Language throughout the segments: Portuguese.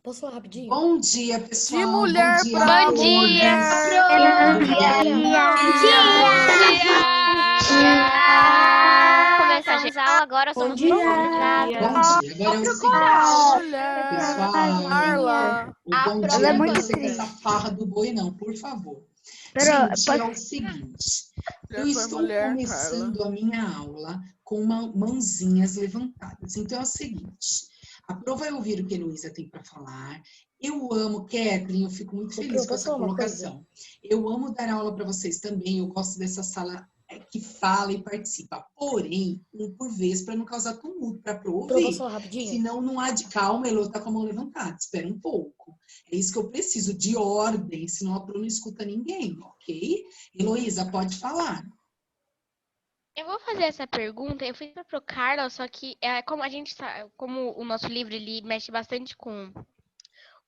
Posso falar rapidinho? Bom dia, pessoal. De mulher dia pra a mulher. todas. Começamos a aula agora, somos muito convidados. Bom dia. Agora é o seguinte, pessoal. Carla. O bom dia Ela é não muito pode ser com triste. essa farra do boi, não, por favor. Pero, Gente, é o seguinte. Eu estou começando a minha aula com mãozinhas levantadas. Então é o seguinte. A Pro vai ouvir o que a Heloísa tem para falar. Eu amo, Kathleen, eu fico muito feliz com essa colocação. Eu amo dar aula para vocês também. Eu gosto dessa sala que fala e participa. Porém, um por vez, para não causar tumulto para a Pro ouvir. Posso falar rapidinho? Senão não há de calma, a Elo tá com a mão levantada. Espera um pouco. É isso que eu preciso, de ordem, senão a Pro não escuta ninguém, ok? Heloísa, pode falar. Eu vou fazer essa pergunta, eu fiz pro Carlos, só que como a gente como o nosso livro ele mexe bastante com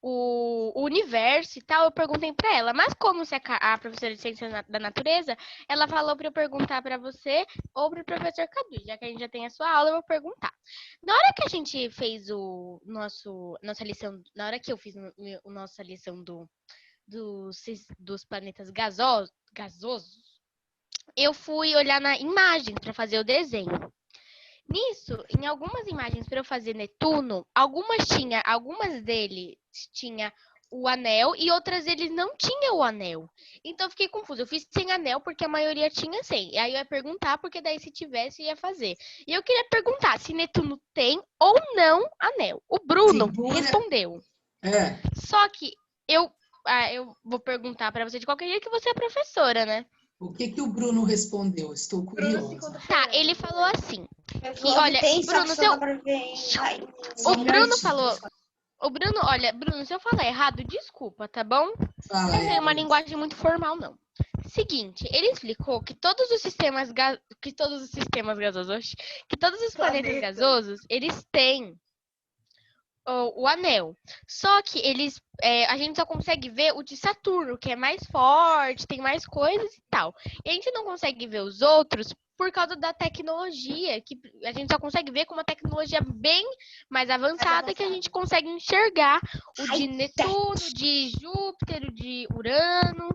o universo e tal, eu perguntei para ela. Mas como você é a professora de ciência da natureza, ela falou para eu perguntar para você ou para o professor Cadu. Já que a gente já tem a sua aula, eu vou perguntar. Na hora que a gente fez nossa lição, na hora que eu fiz nossa lição dos planetas gasosos, eu fui olhar na imagem para fazer o desenho. Nisso, em algumas imagens para eu fazer Netuno, algumas deles tinha o anel e outras eles não tinham o anel. Então eu fiquei confusa. Eu fiz sem anel porque a maioria tinha sem. E aí eu ia perguntar porque daí se tivesse ia fazer. E eu queria perguntar se Netuno tem ou não anel. O Bruno respondeu. Só que eu vou perguntar para você de qualquer jeito que você é professora, né? O que o Bruno respondeu? Estou curiosa. Tá, ele falou assim. Que, olha, Bruno, o Bruno, olha, Bruno, se eu falar errado, desculpa, tá bom? Fala, não tem uma linguagem muito formal, não. Seguinte, ele explicou que todos os sistemas gasosos, que todos os planetas gasosos, eles têm o anel. Só que a gente só consegue ver o de Saturno, que é mais forte, tem mais coisas e tal. E a gente não consegue ver os outros por causa da tecnologia, que a gente só consegue ver com uma tecnologia bem mais avançada, que a gente consegue enxergar o de Netuno, de Júpiter, de Urano.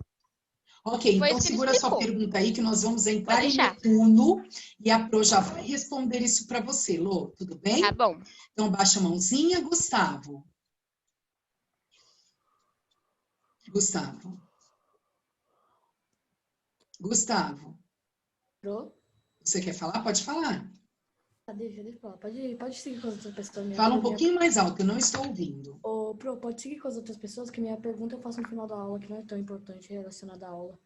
Ok, então segura sua pergunta aí que nós vamos entrar em Netuno e a Pro já vai responder isso para você, Lô, tudo bem? Tá bom. Então baixa a mãozinha, Gustavo. Gustavo. Pro? Você quer falar? Pode falar. Deixa eu falar. Pode seguir com as outras pessoas. Fala um pouquinho mais alto, eu não estou ouvindo. Pro, pode seguir com as outras pessoas, que minha pergunta eu faço no final da aula, que não é tão importante relacionada à aula.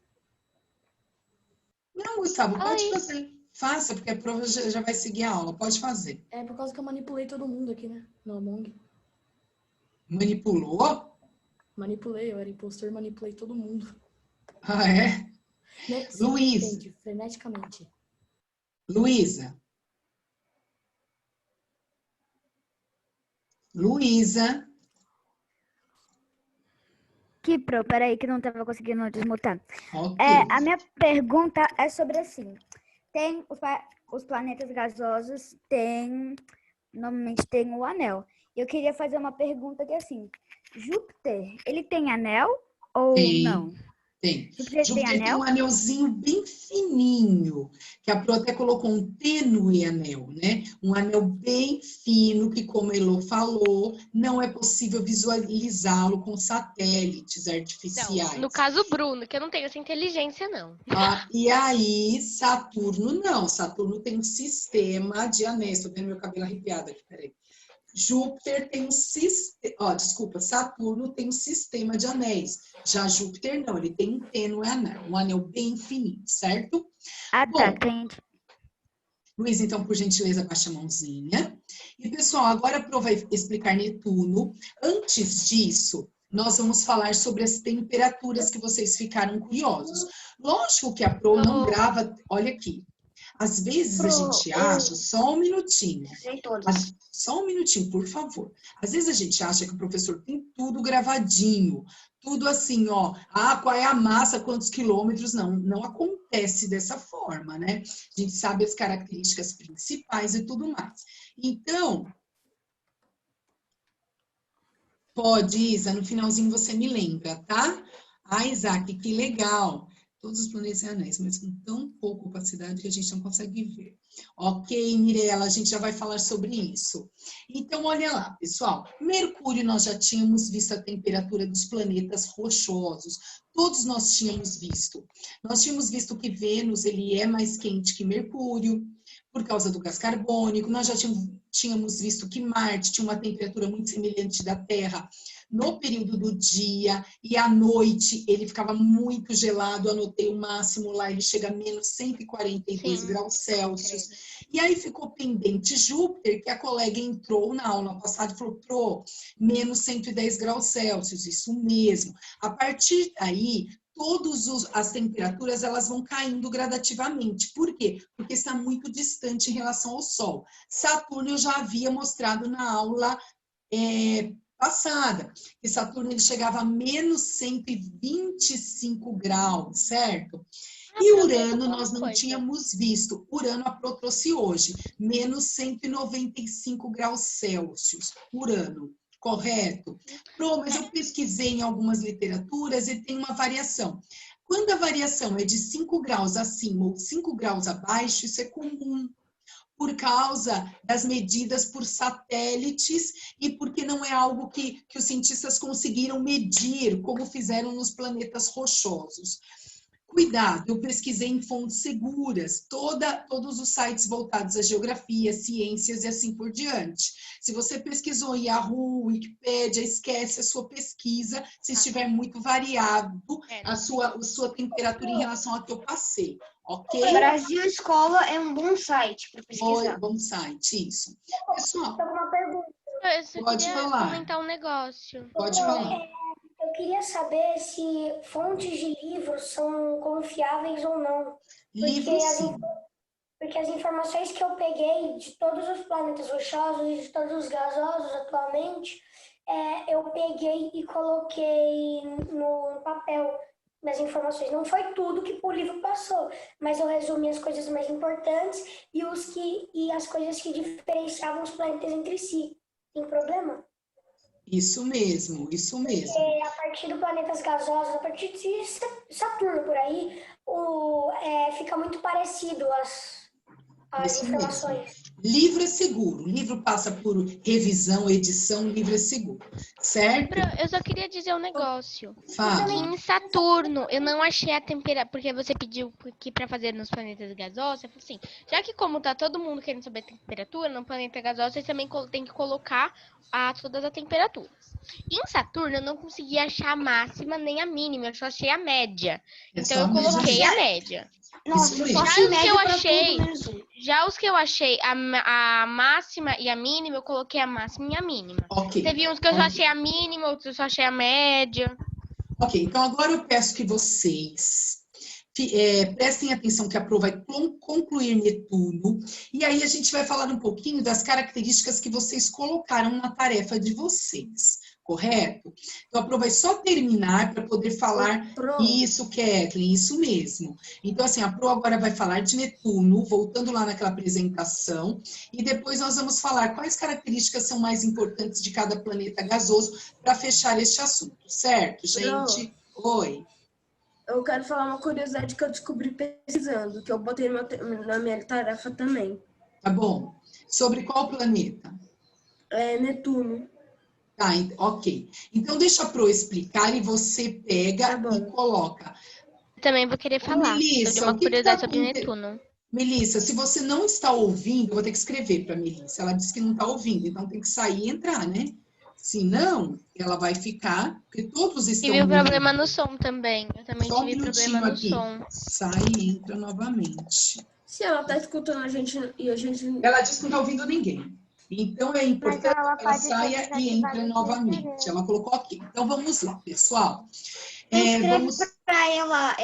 Não, Gustavo, pode fazer. Faça, porque a prova já vai seguir a aula. Pode fazer. É por causa que eu manipulei todo mundo aqui, né? No Among. Manipulou? Manipulei, eu era impostor, manipulei todo mundo. Ah, é? Luísa. Freneticamente. Luísa. Que Pro, peraí que não estava conseguindo desmutar. Okay. A minha pergunta é sobre assim, tem os planetas gasosos, normalmente tem o anel. Eu queria fazer uma pergunta que é assim, Júpiter, ele tem anel ou não? Tem. Júpiter tem um anelzinho bem fininho, que a Pro até colocou um tênue anel, né? Um anel bem fino, que como a Elo falou, não é possível visualizá-lo com satélites artificiais. Não, no caso Bruno, que eu não tenho essa inteligência, não. E aí, Saturno não. Saturno tem um sistema de anéis. Estou vendo meu cabelo arrepiado aqui, peraí. Júpiter tem Saturno tem um sistema de anéis. Já Júpiter não, ele tem um tênue anel, um anel bem fininho, certo? Tá, entendi. Luiz, então, por gentileza, baixa a mãozinha. E, pessoal, agora a Pro vai explicar Netuno. Antes disso, nós vamos falar sobre as temperaturas que vocês ficaram curiosos. Lógico que a Pro não grava... Olha aqui. Às vezes a gente acha, só um minutinho, por favor. Às vezes a gente acha que o professor tem tudo gravadinho, tudo assim, ó, qual é a massa, quantos quilômetros, não acontece dessa forma, né? A gente sabe as características principais e tudo mais. Então, Pode, Isa, no finalzinho você me lembra, tá? Ah, Isaac, que legal. Todos os planetas e anéis, mas com tão pouca opacidade que a gente não consegue ver. Ok, Mirella, a gente já vai falar sobre isso. Então, olha lá, pessoal. Mercúrio, nós já tínhamos visto a temperatura dos planetas rochosos. Todos nós tínhamos visto. Nós tínhamos visto que Vênus, ele é mais quente que Mercúrio, por causa do gás carbônico. Nós já tínhamos visto que Marte tinha uma temperatura muito semelhante da Terra no período do dia, e à noite ele ficava muito gelado. Anotei o máximo lá, ele chega a menos 142 Sim. graus Celsius. E aí ficou pendente Júpiter, que a colega entrou na aula passada e falou, Pro, menos 110 graus Celsius, isso mesmo. A partir daí, todas as temperaturas elas vão caindo gradativamente. Por quê? Porque está muito distante em relação ao Sol. Saturno eu já havia mostrado na aula passada, que Saturno ele chegava a menos 125 graus, certo? E Urano nós não tínhamos visto. Urano a Pro trouxe hoje, menos 195 graus Celsius. Urano. Correto? Pro, mas eu pesquisei em algumas literaturas e tem uma variação. Quando a variação é de 5 graus acima ou 5 graus abaixo, isso é comum, por causa das medidas por satélites e porque não é algo que os cientistas conseguiram medir, como fizeram nos planetas rochosos. Cuidado, eu pesquisei em fontes seguras, todos os sites voltados à geografia, ciências e assim por diante. Se você pesquisou em Yahoo, Wikipédia, esquece a sua pesquisa se estiver muito variado a sua temperatura em relação ao que eu passei, ok? Brasil Escola é um bom site para pesquisar. Bom site, isso. Pessoal, Uma pergunta. Eu só Pode queria falar. comentar um negócio. Pode falar. Eu queria saber se fontes de livros são confiáveis ou não. Livro, sim. Porque as informações que eu peguei de todos os planetas rochosos e de todos os gasosos atualmente, eu peguei e coloquei no papel minhas informações. Não foi tudo que o livro passou, mas eu resumi as coisas mais importantes e as coisas que diferenciavam os planetas entre si. Tem problema? Isso mesmo, isso mesmo. A partir do planetas gasosos, a partir de Saturno por aí, fica muito parecido as Isso informações. mesmo. Livro é seguro. Livro passa por revisão, edição, livro é seguro. Certo? Eu só queria dizer um negócio. Fala. Em Saturno, eu não achei a temperatura, porque você pediu que para fazer nos planetas gasosos, eu falei assim, já que como tá todo mundo querendo saber a temperatura, no planeta gasoso, vocês também tem que colocar todas as temperaturas. Em Saturno, eu não consegui achar a máxima nem a mínima, eu só achei a média. Então eu coloquei a média. Nossa, Isso eu só mesmo. achei Já os que média eu pra achei- tudo menos um. Já os que eu achei a máxima e a mínima, eu coloquei a máxima e a mínima. Ok. Teve uns que eu só achei a mínima, outros eu só achei a média. Ok, então agora eu peço que vocês prestem atenção que a Pro vai concluir Netuno, e aí a gente vai falar um pouquinho das características que vocês colocaram na tarefa de vocês, correto? Então a Pro vai só terminar para poder falar isso, Kathleen, isso mesmo. Então assim, a Pro agora vai falar de Netuno, voltando lá naquela apresentação, e depois nós vamos falar quais características são mais importantes de cada planeta gasoso para fechar este assunto, certo, gente? Oi. Eu quero falar uma curiosidade que eu descobri pesquisando, que eu botei na minha tarefa também. Tá bom. Sobre qual planeta? É Netuno. Tá, ok. Então, deixa a Pro explicar e você pega Tá bom. e coloca. Também vou querer falar Melissa, sobre uma o que que curiosidade tá sobre aconte- Netuno. Melissa, se você não está ouvindo, eu vou ter que escrever para Melissa. Ela disse que não está ouvindo, então tem que sair e entrar, né? Se não, ela vai ficar, porque todos estão Tive um ouvindo. problema no som também. Eu também Só um tive minutinho problema no aqui. som. Sai e entra novamente. Se ela tá escutando a gente e a gente... Ela disse que não está ouvindo ninguém. Então, é importante ela que ela pode saia ter e entre desativado novamente. sem querer. Ela colocou aqui. Então, vamos lá, pessoal. Escreve Vamos... pra ela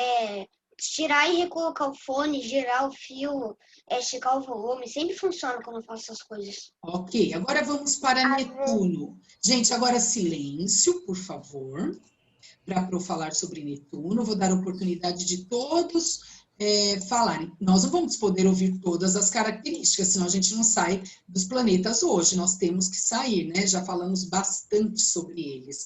tirar e recolocar o fone, girar o fio, esticar o volume. Sempre funciona quando eu faço essas coisas. Ok, agora vamos para Netuno. Gente, agora silêncio, por favor, para Pro falar sobre Netuno. Vou dar oportunidade de todos falarem. Nós não vamos poder ouvir todas as características, senão a gente não sai dos planetas hoje. Nós temos que sair, né? Já falamos bastante sobre eles.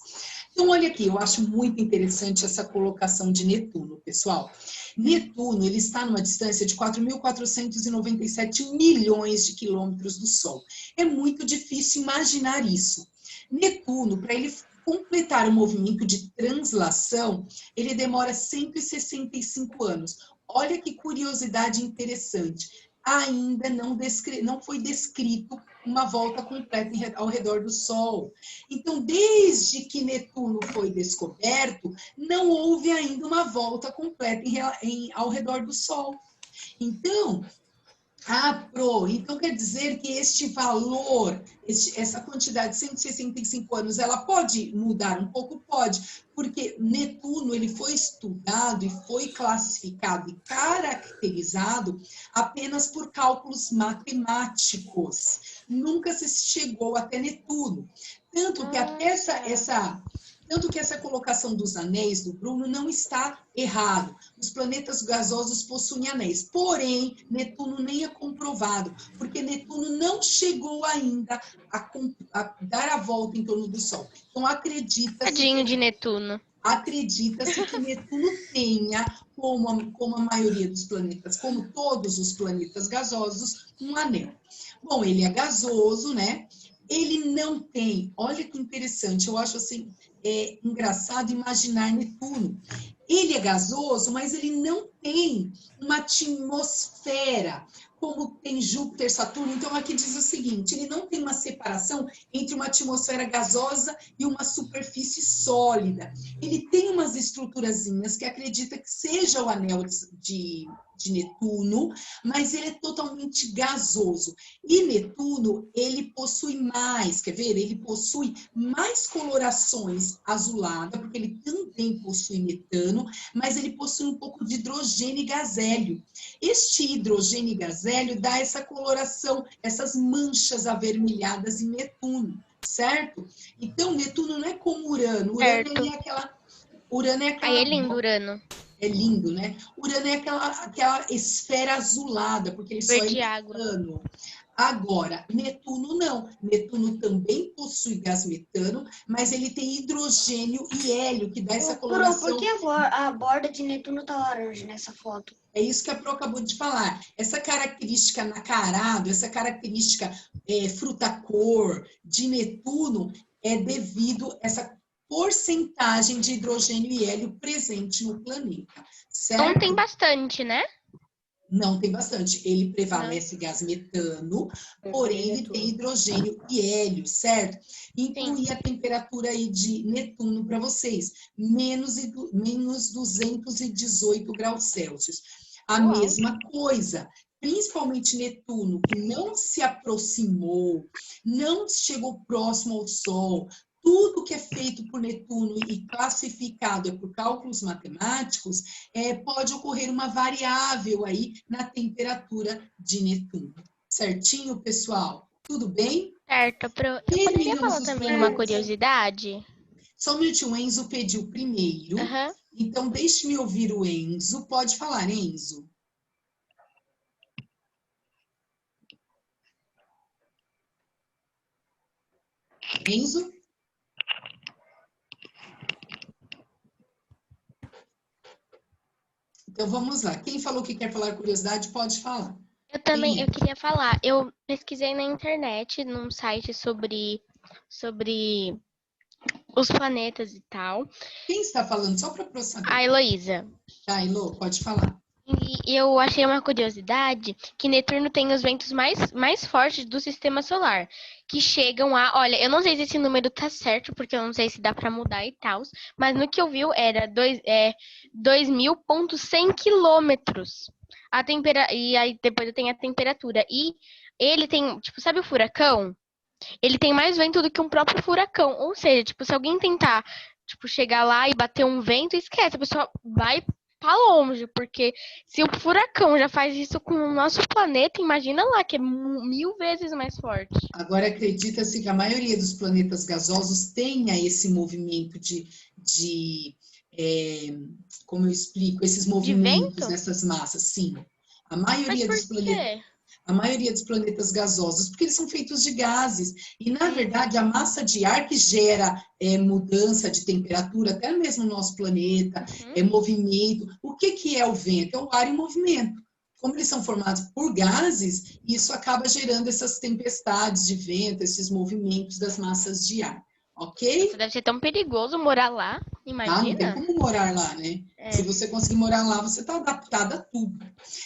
Então, olha aqui, eu acho muito interessante essa colocação de Netuno, pessoal. Netuno, ele está numa distância de 4.497 milhões de quilômetros do Sol. É muito difícil imaginar isso. Netuno, para ele completar o movimento de translação, ele demora 165 anos. Olha que curiosidade interessante. Ainda não foi descrito uma volta completa ao redor do Sol. Então, desde que Netuno foi descoberto, não houve ainda uma volta completa ao redor do Sol. Então, então quer dizer que este valor, essa quantidade de 165 anos, ela pode mudar um pouco? Pode, porque Netuno ele foi estudado e foi classificado e caracterizado apenas por cálculos matemáticos. Nunca se chegou até Netuno. Tanto que até essa colocação dos anéis do Bruno não está errado. Os planetas gasosos possuem anéis. Porém, Netuno nem é comprovado, porque Netuno não chegou ainda a dar a volta em torno do Sol. Então, Tadinho de Netuno. Acredita-se que Netuno tenha, como a maioria dos planetas, como todos os planetas gasosos, um anel. Bom, ele é gasoso, né? Ele não tem, olha que interessante, eu acho assim, engraçado imaginar Netuno. Ele é gasoso, mas ele não tem uma atmosfera, como tem Júpiter, Saturno. Então, aqui diz o seguinte, ele não tem uma separação entre uma atmosfera gasosa e uma superfície sólida. Ele tem umas estruturazinhas que acredita que seja o anel de Netuno, mas ele é totalmente gasoso. E Netuno, ele possui mais, quer ver? Ele possui mais colorações azulada, porque ele também possui metano, mas ele possui um pouco de hidrogênio e gás hélio. Este hidrogênio e gás hélio dá essa coloração, essas manchas avermelhadas em Netuno, certo? Então, Netuno não é como Urano. Urano é aquela Aí é lindo, Urano. É lindo, né? Urano é aquela esfera azulada, porque ele só Verde é água. metano. Agora, Netuno não. Netuno também possui gás metano, mas ele tem hidrogênio e hélio, que dá essa coloração. Por que a borda de Netuno tá laranja nessa foto? É isso que a Pro acabou de falar. Essa característica nacarado, essa característica fruta-cor de Netuno é devido a essa porcentagem de hidrogênio e hélio presente no planeta, certo? Não tem bastante, né? Não tem bastante. Ele prevalece gás metano, porém ele tem hidrogênio e hélio, certo? Incluir a temperatura aí de Netuno para vocês, menos 218 graus Celsius. A mesma coisa, principalmente Netuno, que não se aproximou, não chegou próximo ao Sol. Tudo que é feito por Netuno e classificado por cálculos matemáticos, pode ocorrer uma variável aí na temperatura de Netuno. Certinho, pessoal? Tudo bem? Certo. Eu poderia falar também uma curiosidade? Só um minutinho, o Enzo pediu primeiro. Então, deixe-me ouvir o Enzo. Pode falar, Enzo. Enzo? Então, vamos lá. Quem falou que quer falar curiosidade, pode falar. Eu também, eu queria falar. Eu pesquisei na internet, num site sobre os planetas e tal. Quem está falando? Só para saber. A Heloísa. Tá, Elo, pode falar. E eu achei uma curiosidade que Netuno tem os ventos mais fortes do sistema solar, que chegam a... Olha, eu não sei se esse número tá certo, porque eu não sei se dá para mudar e tal, mas no que eu vi era 2.100 quilômetros. E aí depois tem a temperatura. E ele tem, tipo, sabe o furacão? Ele tem mais vento do que um próprio furacão. Ou seja, tipo, se alguém tentar, tipo, chegar lá e bater um vento, esquece, a pessoa vai pra longe, porque se o furacão já faz isso com o nosso planeta, imagina lá, que é 1000 vezes mais forte. Agora, acredita-se que a maioria dos planetas gasosos tenha esse movimento de como eu explico, esses De movimentos vento? dessas massas? Sim. A Mas maioria por dos planetas. quê? A maioria dos planetas gasosos, porque eles são feitos de gases. E, na verdade, a massa de ar que gera mudança de temperatura, até mesmo no nosso planeta, movimento. O que é o vento? É o ar em movimento. Como eles são formados por gases, isso acaba gerando essas tempestades de vento, esses movimentos das massas de ar. Ok? Isso deve ser tão perigoso morar lá, Tá? Não tem imagina. como morar lá, né? Se você conseguir morar lá, você está adaptada a tudo.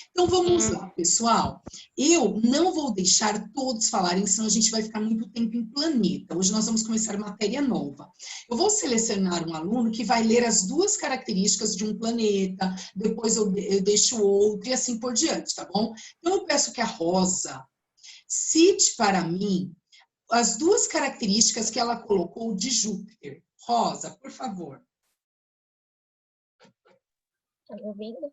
Então, vamos lá, pessoal. Eu não vou deixar todos falarem, senão a gente vai ficar muito tempo em planeta. Hoje nós vamos começar matéria nova. Eu vou selecionar um aluno que vai ler as 2 características de um planeta, depois eu deixo outro e assim por diante, tá bom? Então, eu peço que a Rosa cite para mim as 2 características que ela colocou de Júpiter. Rosa, por favor. Tá me ouvindo?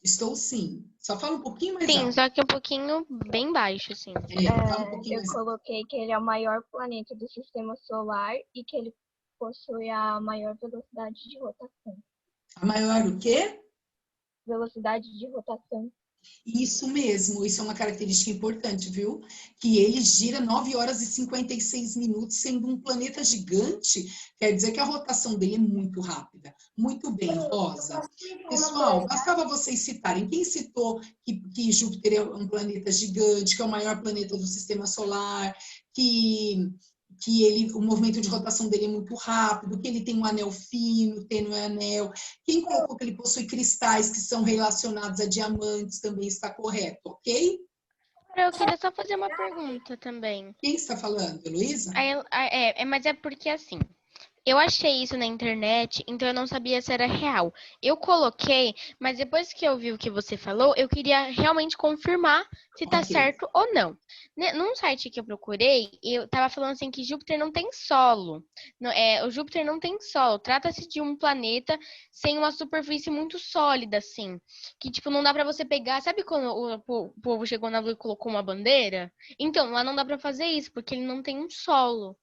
Estou sim. Só fala um pouquinho mais Sim, alto. só que um pouquinho bem baixo, assim. Fala um pouquinho Eu mais alto. coloquei que ele é o maior planeta do sistema solar e que ele possui a maior velocidade de rotação. A maior o quê? Velocidade de rotação. Isso mesmo, isso é uma característica importante, viu? Que ele gira 9 horas e 56 minutos, sendo um planeta gigante, quer dizer que a rotação dele é muito rápida. Muito bem, Rosa. Pessoal, bastava vocês citarem. Quem citou que Júpiter é um planeta gigante, que é o maior planeta do sistema solar, que o movimento de rotação dele é muito rápido, que ele tem um anel fino, tênue anel. Quem colocou que ele possui cristais que são relacionados a diamantes também está correto, ok? Eu queria só fazer uma pergunta também. Quem está falando, Heloísa? Mas é porque assim, eu achei isso na internet, então eu não sabia se era real. Eu coloquei, mas depois que eu vi o que você falou, eu queria realmente confirmar se tá Ok. certo ou não. Num site que eu procurei, eu tava falando assim que Júpiter não tem solo. O Júpiter não tem solo. Trata-se de um planeta sem uma superfície muito sólida, assim. Que, tipo, não dá pra você pegar. Sabe quando o povo chegou na Lua e colocou uma bandeira? Então, lá não dá pra fazer isso, porque ele não tem um solo.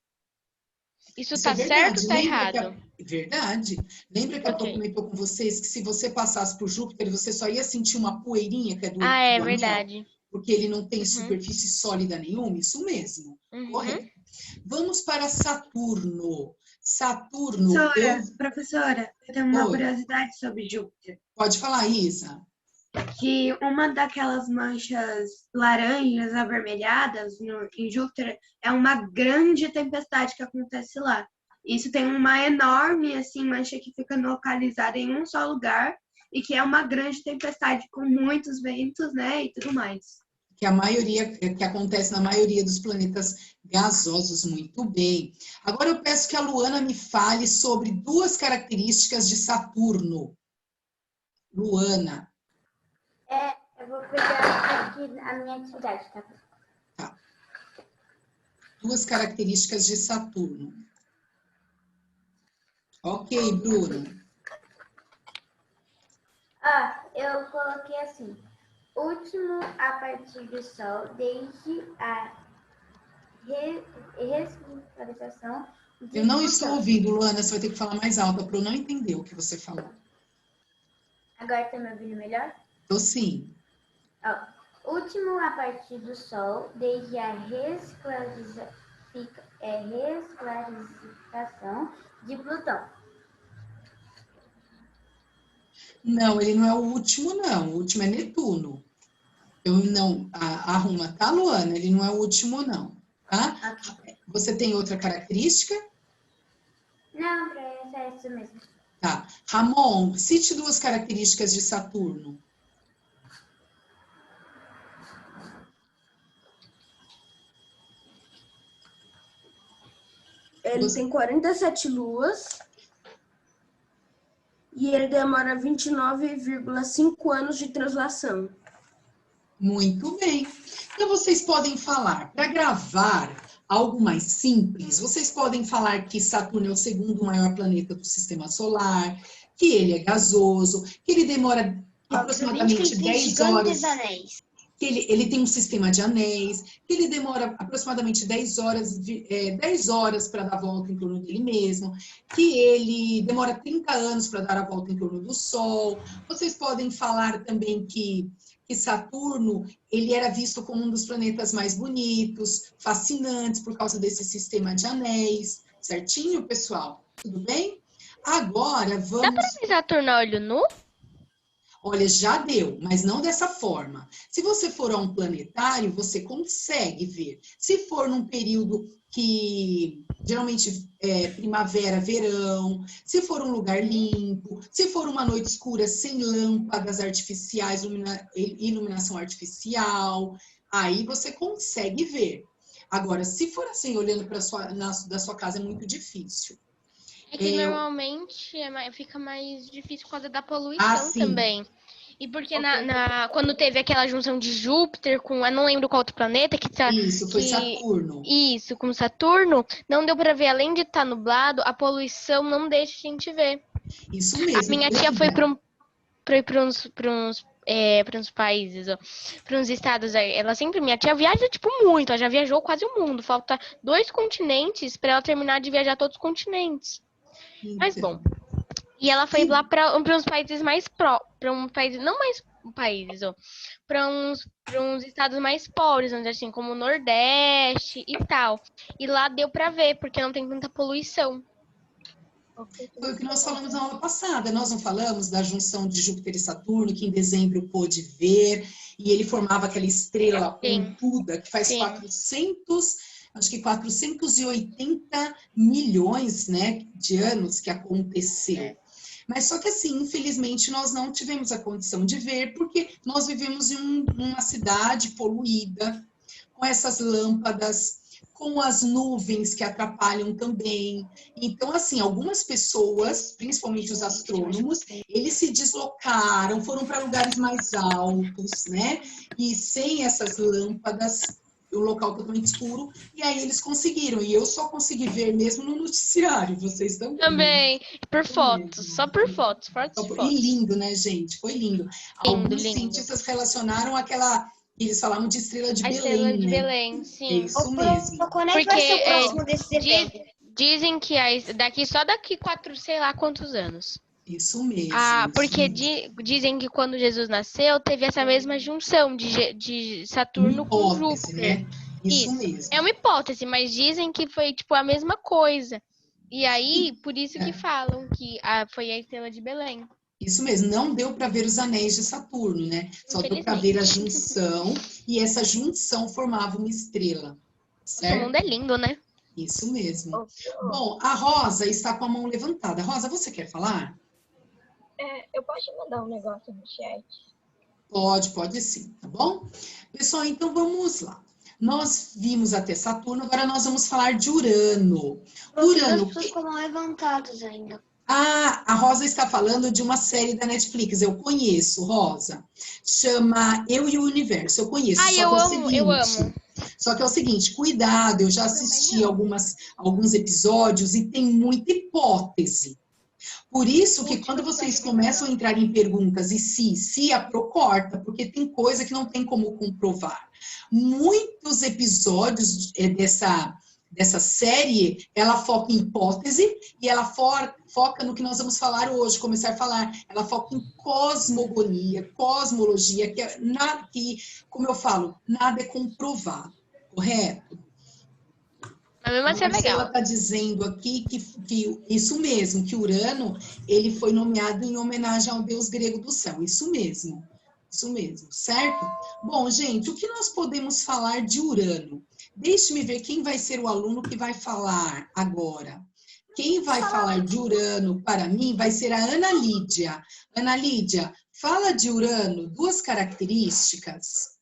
Isso Isso tá é certo verdade. ou tá Lembra que errado? verdade. Lembra que a Tô Ok. comentou com vocês que se você passasse por Júpiter, você só ia sentir uma poeirinha, que é do Ah, é anel, verdade. porque ele não tem Uhum. superfície sólida nenhuma? Isso mesmo. Uhum. Correto. Vamos para Saturno. Saturno, Professora, eu tenho uma Oi. curiosidade sobre Júpiter. Pode falar, Isa. Que uma daquelas manchas laranjas avermelhadas em Júpiter é uma grande tempestade que acontece lá. Isso tem uma enorme assim, mancha que fica localizada em um só lugar e que é uma grande tempestade com muitos ventos, né, e tudo mais. Que acontece na maioria dos planetas gasosos. Muito bem. Agora eu peço que a Luana me fale sobre 2 características de Saturno. Luana. Eu vou pegar aqui a minha atividade, tá? Tá. 2 características de Saturno. Ok, Bruno. Eu coloquei assim. Último a partir do Sol, desde a ressignificação de Eu não Plutão. estou ouvindo, Luana. Você vai ter que falar mais alto para eu não entender o que você falou. Agora tá me ouvindo melhor? Tô sim. Último a partir do Sol, desde a resclarificação de Plutão. Não, ele não é o último, não. O último é Netuno. Eu não arruma, tá, Luana? Ele não é o último, não. Tá? Você tem outra característica? Não, para essa é isso mesmo. Tá. Ramon, cite 2 características de Saturno. Ele tem 47 luas e ele demora 29,5 anos de translação. Muito bem. Então, vocês podem falar, para gravar algo mais simples, vocês podem falar que Saturno é o 2º maior planeta do Sistema Solar, que ele é gasoso, que ele demora aproximadamente 10 horas. Anéis. que ele tem um sistema de anéis, que ele demora aproximadamente 10 horas para dar a volta em torno dele mesmo, que ele demora 30 anos para dar a volta em torno do Sol. Vocês podem falar também que Saturno, ele era visto como um dos planetas mais bonitos, fascinantes, por causa desse sistema de anéis. Certinho, pessoal? Tudo bem? Agora, Dá vamos... pra ver Saturno a olho nu? Olha, já deu, mas não dessa forma. Se você for a um planetário, você consegue ver. Se for num período que geralmente é primavera, verão, se for um lugar limpo, se for uma noite escura sem lâmpadas artificiais, iluminação artificial, aí você consegue ver. Agora, se for assim, olhando para da sua casa, é muito difícil. É que normalmente fica mais difícil por causa da poluição sim. também. E porque quando teve aquela junção de Júpiter com, eu não lembro qual outro planeta, Isso, foi Saturno. Isso, com Saturno, não deu pra ver, além de estar nublado, a poluição não deixa a gente ver. Isso mesmo. A minha tia foi para uns países, para uns estados, minha tia viaja, tipo, muito, ela já viajou quase o mundo, falta 2 continentes para ela terminar de viajar todos os continentes. Então. Mas, bom, e ela foi lá para uns países mais para uns estados mais pobres, assim, como o Nordeste e tal. E lá deu para ver, porque não tem tanta poluição. Foi o que nós falamos na aula passada. Nós não falamos da junção de Júpiter e Saturno, que em dezembro pôde ver, e ele formava aquela estrela pontuda que faz 480 milhões, né, de anos que aconteceu. Mas só que assim, infelizmente, nós não tivemos a condição de ver, porque nós vivemos em uma cidade poluída, com essas lâmpadas, com as nuvens que atrapalham também. Então, assim, algumas pessoas, principalmente os astrônomos, eles se deslocaram, foram para lugares mais altos, né? E sem essas lâmpadas, o local totalmente escuro, e aí eles conseguiram. E eu só consegui ver mesmo no noticiário, vocês também. Também, por fotos, só por fotos, fotos. E lindo, né, gente? Foi lindo. Alguns cientistas relacionaram aquela... Eles falavam de estrela de Belém, estrela de né? Belém, sim. É isso mesmo. Quando é que vai ser o próximo desses eventos? Dizem que daqui 4, sei lá quantos anos. Isso mesmo. Porque dizem que quando Jesus nasceu, teve essa mesma junção de Saturno com Júpiter. Né? Isso mesmo. É uma hipótese, mas dizem que foi tipo a mesma coisa. E aí, por isso que falam que foi a estrela de Belém. Isso mesmo, não deu para ver os anéis de Saturno, né? Só deu para ver a junção, e essa junção formava uma estrela, certo? O mundo é lindo, né? Isso mesmo. Bom, a Rosa está com a mão levantada. Rosa, você quer falar? Eu posso mandar um negócio no chat? Pode sim, tá bom? Pessoal, então vamos lá. Nós vimos até Saturno, agora nós vamos falar de Urano. Urano. As pessoas ficam levantadas ainda. A Rosa está falando de uma série da Netflix, eu conheço, Rosa. Chama Eu e o Universo, eu conheço. Eu amo. Só que é o seguinte, cuidado, eu já assisti alguns episódios e tem muita hipótese. Por isso que quando vocês começam a entrar em perguntas e se corta, porque tem coisa que não tem como comprovar. Muitos episódios dessa série, ela foca em hipótese e ela foca no que nós vamos falar hoje, começar a falar. Ela foca em cosmologia, que, como eu falo, nada é comprovado, correto? Mas mesmo assim é legal. Ela está dizendo aqui que isso mesmo, que Urano, ele foi nomeado em homenagem ao deus grego do céu, isso mesmo, certo? Bom, gente, o que nós podemos falar de Urano? Deixe-me ver quem vai ser o aluno que vai falar agora. Quem vai falar de Urano para mim vai ser a Ana Lídia. Ana Lídia, fala de Urano, 2 características.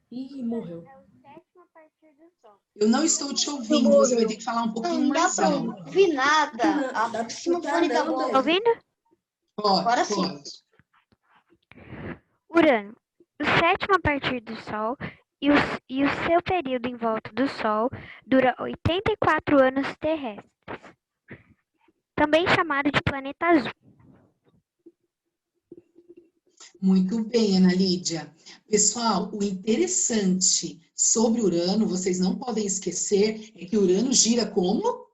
Ih, morreu. Eu não estou te ouvindo, você vai ter que falar um pouquinho mais alto. Não ouvi nada. Não tá ouvindo? Agora sim. Urano, o sétimo a partir do Sol, e o seu período em volta do Sol dura 84 anos terrestres, também chamado de planeta azul. Muito bem, Ana Lídia. Pessoal, o interessante sobre Urano, vocês não podem esquecer, é que Urano gira como?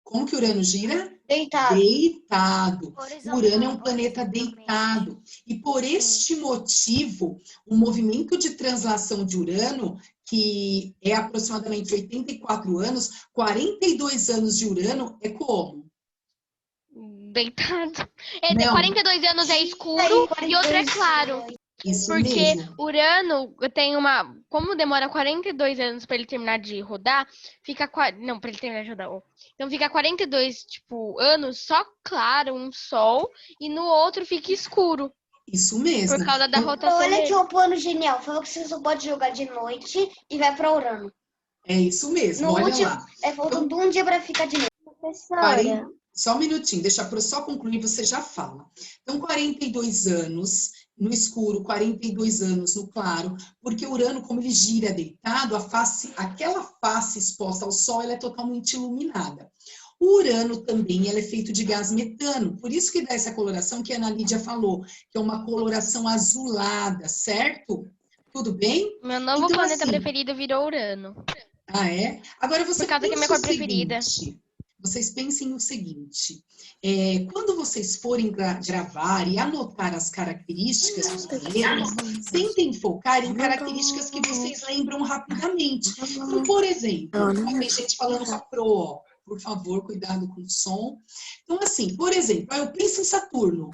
Como que Urano gira? Deitado. Deitado. Urano é um Horizontal, planeta horizontalmente. deitado. E por este motivo, o movimento de translação de Urano, que é aproximadamente 84 anos, 42 anos de Urano é como? Deitado. É, Não. 42 anos é escuro e outro é claro. Isso Porque mesmo. Urano tem uma. Como demora 42 anos para ele terminar de rodar, fica. Não, para ele terminar de rodar. Então fica 42, tipo, anos só claro, um sol, e no outro fica escuro. Isso mesmo. Por causa da Então, rotação Olha aqui dele. o plano genial. Falou que você só pode jogar de noite e vai para Urano. é isso mesmo, No olha último, lá. faltando um dia para ficar de noite. Professora, Só um minutinho, deixa eu só concluir, você já fala. Então, 42 anos no escuro, 42 anos no claro, porque Urano, como ele gira deitado, aquela face exposta ao Sol, ela é totalmente iluminada. O Urano também ela é feito de gás metano, por isso que dá essa coloração que a Ana Lídia falou, que é uma coloração azulada, certo? Tudo bem? Meu novo Então, planeta assim, preferido virou Urano. Ah, é? Agora você Por causa que é minha pensa cor o preferida. seguinte, vocês pensem o seguinte, quando vocês forem gravar e anotar as características dos planetas, tentem focar em características que vocês lembram rapidamente. Então, por exemplo, tem gente falando com a Pro, ó, por favor, cuidado com o som. Então, assim, por exemplo, eu penso em Saturno.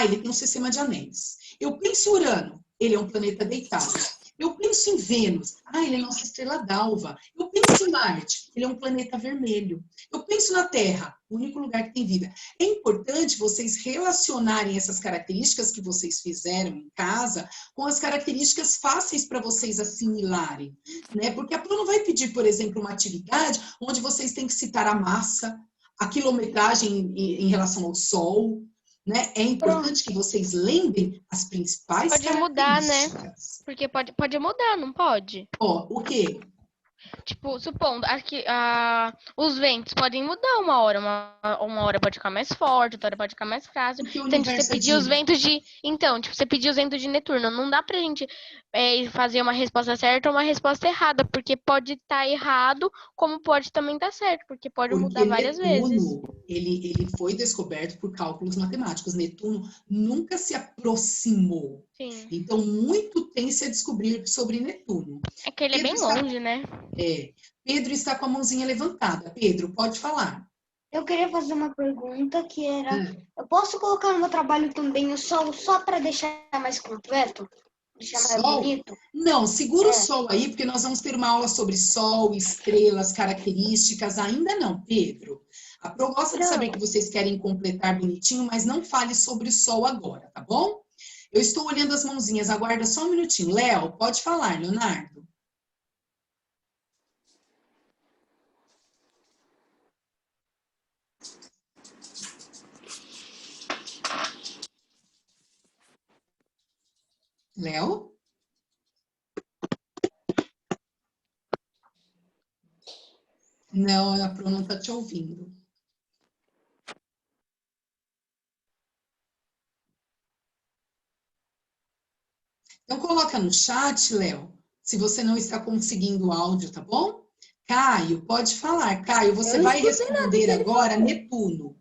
Ele tem um sistema de anéis. Eu penso em Urano, ele é um planeta deitado. Eu penso em Vênus, ele é nossa estrela d'alva. Eu penso em Marte, ele é um planeta vermelho. Eu penso na Terra, o único lugar que tem vida. É importante vocês relacionarem essas características que vocês fizeram em casa com as características fáceis para vocês assimilarem, né? Porque a Pro não vai pedir, por exemplo, uma atividade onde vocês têm que citar a massa, a quilometragem em relação ao Sol, né? É importante que vocês lembrem as principais Pode mudar, né? características. Porque pode mudar, não pode? Ó, o quê? Tipo, supondo, aqui, os ventos podem mudar uma hora. Uma hora pode ficar mais forte, outra hora pode ficar mais frágil. Porque o Então, tipo, você universo pedir os ventos de... Então, tipo, você pedir os ventos de Netuno. Não dá pra gente fazer uma resposta certa ou uma resposta errada. Porque pode estar errado, como pode também estar certo. Porque pode mudar várias vezes. Ele foi descoberto por cálculos matemáticos. Netuno nunca se aproximou. Sim. Então, muito tem-se a descobrir sobre Netuno. É que ele é bem longe, né? Pedro está com a mãozinha levantada. Pedro, pode falar. Eu queria fazer uma pergunta que era... Eu posso colocar no meu trabalho também o Sol só para deixar mais completo? Deixar mais Sol? bonito? Não, segura o Sol aí, porque nós vamos ter uma aula sobre Sol, estrelas, características. Ainda não, Pedro. A Pro gosta de saber que vocês querem completar bonitinho, mas não fale sobre o Sol agora, tá bom? Eu estou olhando as mãozinhas, aguarda só um minutinho. Léo, pode falar, Leonardo. Léo? Não, a Pro não está te ouvindo. Então, coloca no chat, Léo, se você não está conseguindo o áudio, tá bom? Caio, pode falar. Caio, você vai responder agora Netuno.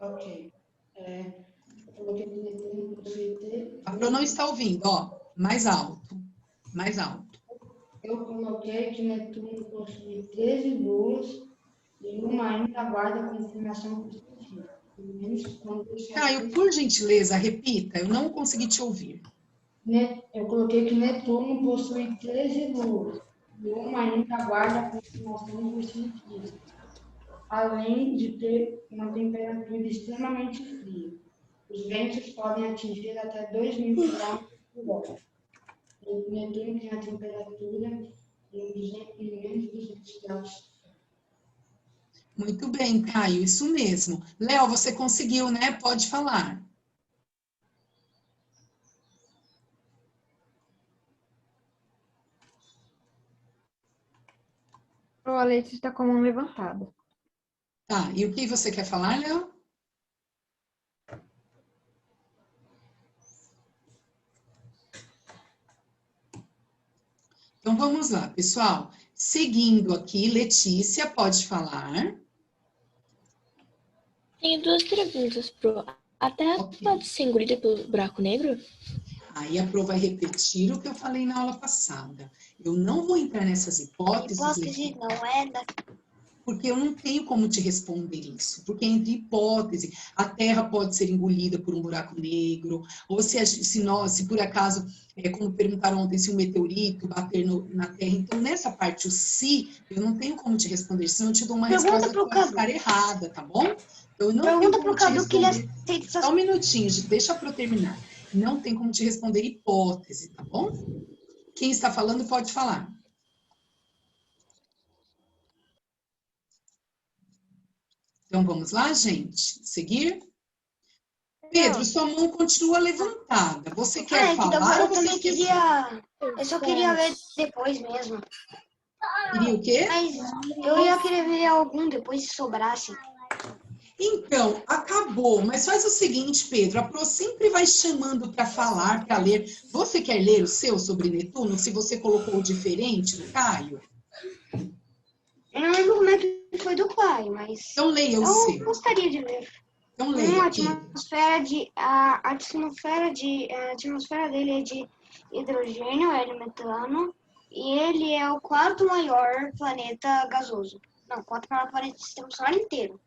Ok. Eu coloquei que Netuno possui três... A Pro não está ouvindo, ó. Mais alto. Mais alto. Eu coloquei que Netuno possui 13 luas e uma ainda aguarda confirmação positiva. Pelo menos quando... Caio, por gentileza, repita. Eu não consegui te ouvir. Eu coloquei que Netuno possui 13 luas e uma ainda aguarda confirmação positiva, além de ter uma temperatura extremamente fria. Os ventos podem atingir até 2.000 km por hora. Netuno tem a temperatura em menos de 200 graus. Muito bem, Caio, isso mesmo. Léo, você conseguiu, né? Pode falar. O Alex está com a mão levantada. Tá, e o que você quer falar, Léo? Então, vamos lá, pessoal. Seguindo aqui, Letícia, pode falar. Tenho duas perguntas, Pro. A Terra pode ser engolida pelo buraco negro? Aí a Pro vai repetir o que eu falei na aula passada. Eu não vou entrar nessas hipóteses, Hipótese não é da... porque eu não tenho como te responder isso. Porque entre hipótese, a Terra pode ser engolida por um buraco negro, ou se por acaso, como perguntaram ontem, se um meteorito bater na Terra. Então, nessa parte, o se, eu não tenho como te responder, senão eu te dou uma resposta que pode estar errada, tá bom? Eu não Pergunta tenho como pro te Cadu que ele responder. aceita essas... Só um minutinho, deixa para eu terminar. Não tem como te responder hipótese, tá bom? Quem está falando pode falar. Então, vamos lá, gente? Seguir? Pedro, sua mão continua levantada. Você quer falar ou você esqueceu? Eu só queria ver depois mesmo. Queria o quê? Mas eu ia querer ver algum depois se sobrasse. Então, acabou. Mas faz o seguinte, Pedro. A Pro sempre vai chamando para falar, para ler. Você quer ler o seu sobre Netuno? Se você colocou o diferente do Caio? Eu não lembro como é que foi do Caio, mas... Então, leia o seu. Eu gostaria de ler. Então, leia. A atmosfera dele é de hidrogênio, hélio, metano, e ele é o quarto maior planeta gasoso. Não, quarto maior planeta do sistema solar inteiro.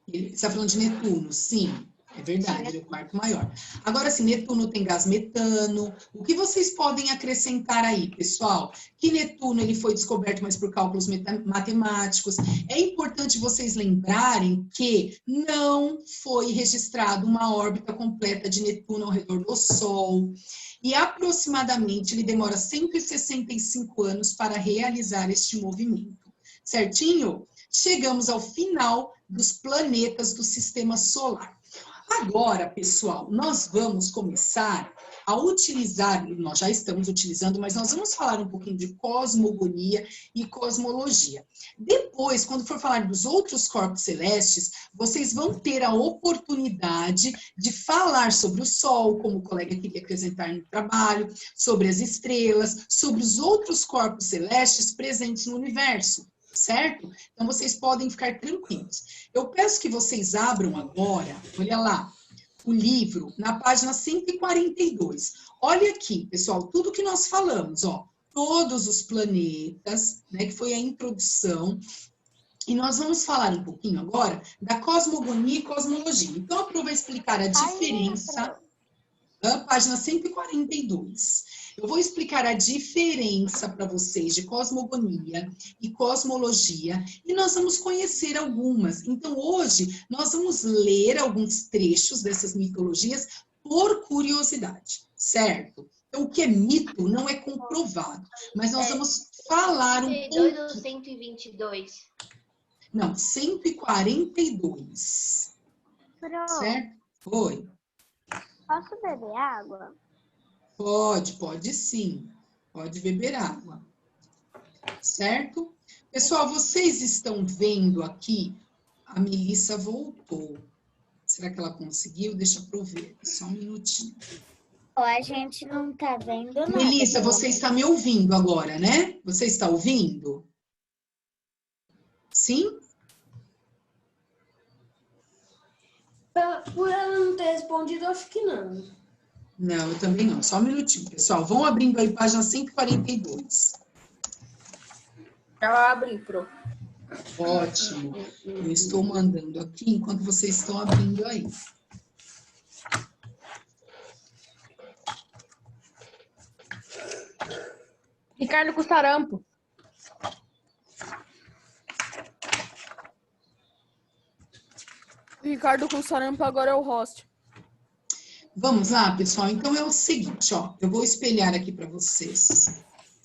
Você está falando de Netuno, sim. É verdade, ele é o quarto maior. Agora, sim, Netuno tem gás metano. O que vocês podem acrescentar aí, pessoal? Que Netuno ele foi descoberto, mas por cálculos matemáticos. É importante vocês lembrarem que não foi registrado uma órbita completa de Netuno ao redor do Sol. E aproximadamente ele demora 165 anos para realizar este movimento. Certinho? Chegamos ao final dos planetas do sistema solar. Agora, pessoal, nós vamos começar a utilizar, nós já estamos utilizando, mas nós vamos falar um pouquinho de cosmogonia e cosmologia. Depois, quando for falar dos outros corpos celestes, vocês vão ter a oportunidade de falar sobre o Sol, como o colega queria apresentar no trabalho, sobre as estrelas, sobre os outros corpos celestes presentes no universo. Certo? Então, vocês podem ficar tranquilos. Eu peço que vocês abram agora, olha lá, o livro, na página 142. Olha aqui, pessoal, tudo que nós falamos, ó, todos os planetas, né, que foi a introdução, e nós vamos falar um pouquinho agora da cosmogonia e cosmologia. Então, a Pro vai explicar a diferença, página 142. Eu vou explicar a diferença para vocês de cosmogonia e cosmologia e nós vamos conhecer algumas. Então, hoje, nós vamos ler alguns trechos dessas mitologias por curiosidade, certo? Então, o que é mito não é comprovado, mas nós vamos falar um pouco... 102 ou 122? Não, 142. Pro, Certo? Oi. posso beber água? Pode sim. Pode beber água. Certo? Pessoal, vocês estão vendo aqui, a Melissa voltou. Será que ela conseguiu? Deixa eu ver. Só um minutinho. A gente não tá vendo nada. Melissa, você está me ouvindo agora, né? Você está ouvindo? Sim? Por ela não ter respondido, eu acho que não. Não, eu também não. Só um minutinho, pessoal. Vão abrindo aí, página 142. Ela abre, Pro. Ótimo. Eu estou mandando aqui enquanto vocês estão abrindo aí. Ricardo com sarampo. Ricardo com sarampo agora é o host. Vamos lá, pessoal? Então é o seguinte, ó. Eu vou espelhar aqui para vocês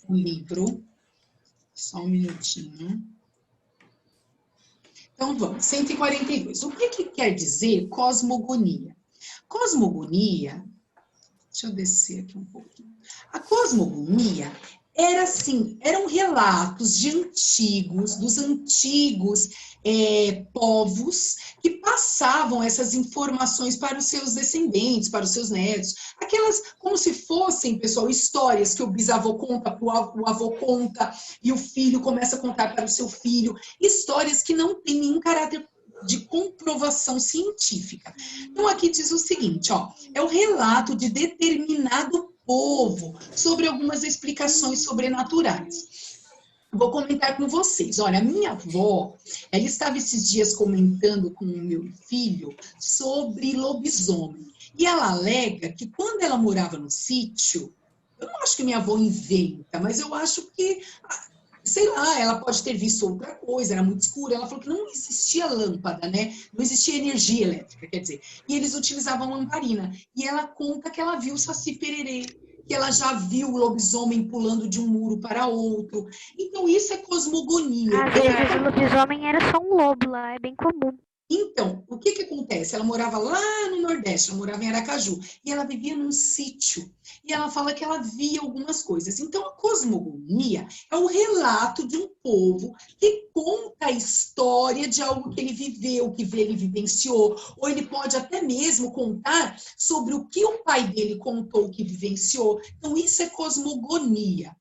o livro. Só um minutinho. Então vamos, 142. O que quer dizer cosmogonia? Cosmogonia, deixa eu descer aqui um pouquinho. A cosmogonia Era assim, eram relatos dos antigos povos que passavam essas informações para os seus descendentes, para os seus netos. Aquelas, como se fossem, pessoal, histórias que o bisavô conta, o avô conta, e o filho começa a contar para o seu filho. Histórias que não têm nenhum caráter de comprovação científica. Então, aqui diz o seguinte, ó, é o relato de determinado povo sobre algumas explicações sobrenaturais. Vou comentar com vocês. Olha, a minha avó, ela estava esses dias comentando com o meu filho sobre lobisomem. E ela alega que quando ela morava no sítio, eu não acho que minha avó inventa, mas eu acho que, sei lá, ela pode ter visto outra coisa, era muito escuro. Ela falou que não existia lâmpada, né? Não existia energia elétrica, quer dizer. E eles utilizavam lamparina. E ela conta que ela viu o Saci Pererê, que ela já viu o lobisomem pulando de um muro para outro. Então, isso é cosmogonia. Às vezes o lobisomem era só um lobo lá, é bem comum. Então, o que acontece? Ela morava lá no Nordeste, ela morava em Aracaju, e ela vivia num sítio. E ela fala que ela via algumas coisas. Então, a cosmogonia é o relato de um povo que conta a história de algo que ele viveu, que ele vivenciou, ou ele pode até mesmo contar sobre o que o pai dele contou que vivenciou. Então, isso é cosmogonia.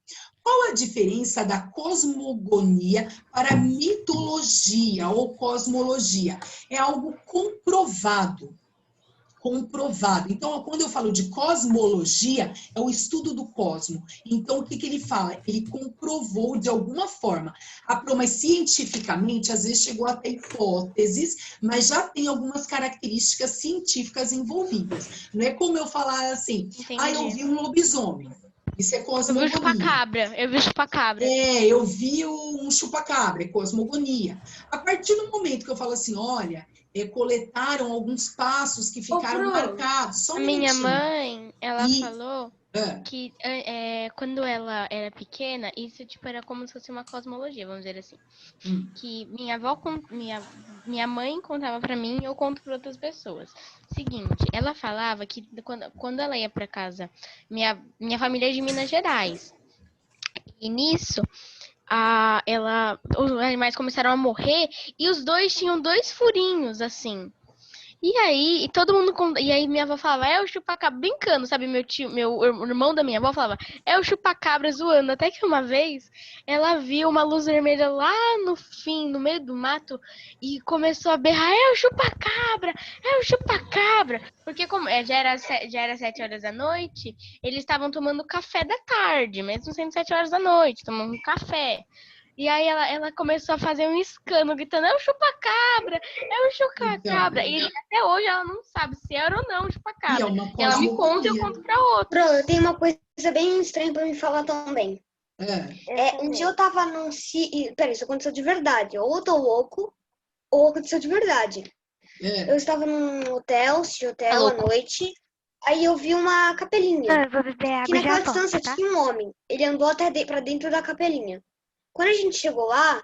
Qual a diferença da cosmogonia para mitologia ou cosmologia? É algo comprovado. Comprovado. Então, quando eu falo de cosmologia, é o estudo do cosmo. Então, o que ele fala? Ele comprovou de alguma forma. Mas cientificamente, às vezes chegou até hipóteses, mas já tem algumas características científicas envolvidas. Não é como eu falar assim, eu vi um lobisomem. Isso é cosmogonia. Eu vi o chupacabra. Eu vi um chupacabra, é cosmogonia. A partir do momento que eu falo assim, olha, coletaram alguns passos que ficaram marcados. A minha mãe, ela falou que quando ela era pequena, isso tipo era como se fosse uma cosmologia, vamos dizer assim. Que minha mãe contava pra mim e eu conto pra outras pessoas. Seguinte, ela falava que quando ela ia pra casa, minha família é de Minas Gerais. E nisso, os animais começaram a morrer e os dois tinham 2 furinhos, assim. E aí, minha avó falava, é o chupacabra, brincando, sabe? O irmão da minha avó falava, é o chupacabra zoando. Até que uma vez, ela viu uma luz vermelha lá no fim, no meio do mato, e começou a berrar, é o chupacabra, é o chupacabra. Porque como já era 7 horas da noite, eles estavam tomando café da tarde, mesmo sendo 7 horas da noite, tomando café. E aí ela começou a fazer um escândalo, gritando, é o chupacabra, é o chupacabra. E até hoje ela não sabe se era ou não o chupacabra. E ela me conta e eu conto pra outra. Eu tenho uma coisa bem estranha pra me falar também. Um dia eu tava num sítio... Peraí, isso aconteceu de verdade. Ou eu tô louco, ou aconteceu de verdade. Eu estava num hotel à noite, aí eu vi uma capelinha. Que naquela distância tinha um homem. Ele andou até pra dentro da capelinha. Quando a gente chegou lá,